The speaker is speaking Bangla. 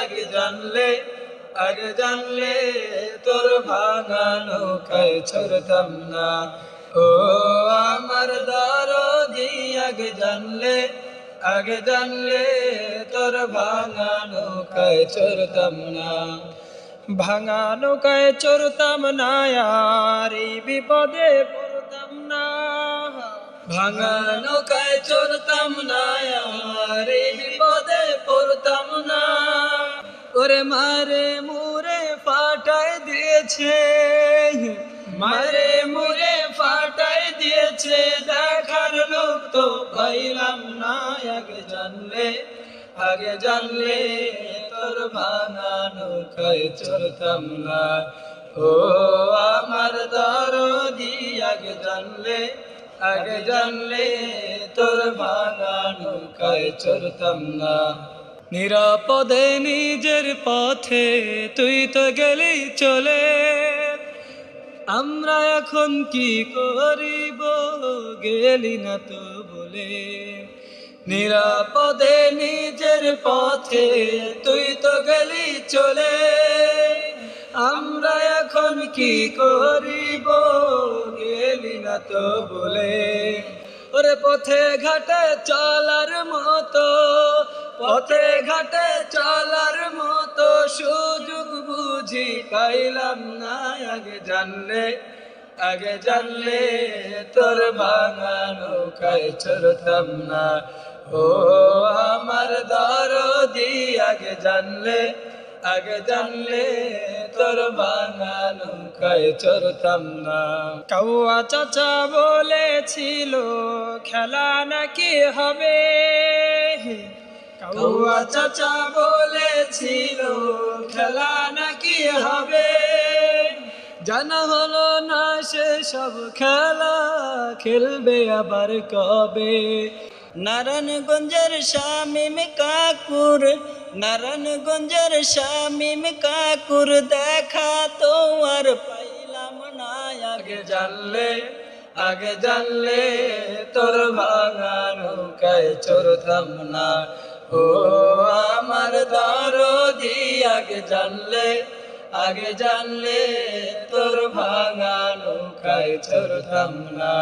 আগে জানলে তোর ভাঙা নৌকায় চড়তাম না। ও আমার দরদি আগে জানলে তোর ভাঙা নৌকায় চড়তাম না। ভাঙা নৌকায় চড়তাম না আর এই বিপদে পড়তাম না। ভাঙা নৌকায় চড়তাম না আর এই বিপদে পড়তাম না। ওরে মারে মুরে ফাটায় দিয়েছে, মারে মুরে ফাটায় দিয়েছে, দেখার লোক তো পাইলাম না। আগে জানলে তোর ভাঙা নৌকায় চড়তাম না। ও আমার দরদি আগে জানলে তোর ভাঙা নৌকায় চড়তাম না। নিরাপদে নিজের পথে তুই তো গেলি চলে, আমরা এখন কি করিব গেলি না তো বলে। নিরাপদে নিজের পথে তুই তো গেলি চলে, আমরা এখন কি করিব গেলি না তো বলে। ওরে পথে ঘাটে চলার মতো সুযোগ বুঝি পাইলাম না। আগে জানলে তোর ভাঙা নৌকায় চড়তাম না। ও আমার দরদি আগে জানলে তোর ভাঙা নৌকায় চড়তাম না। কাউয়া চাচা বলেছিল খেলা নাকি হবে, কাউয়া চাচা বলেছিল খেলা নাকি হবে। জানা হলো না সে সব খেলা খেলবে আবার কবে। নারায়ণগঞ্জের শামীম কাকুর দেখা তো আর পাইলাম না। আগে জানলে তোর ভাঙা নৌকায় চড়তাম না। ও আমার দরদি আগে জানলে তোর ভাঙা নৌকায় চড়তাম না।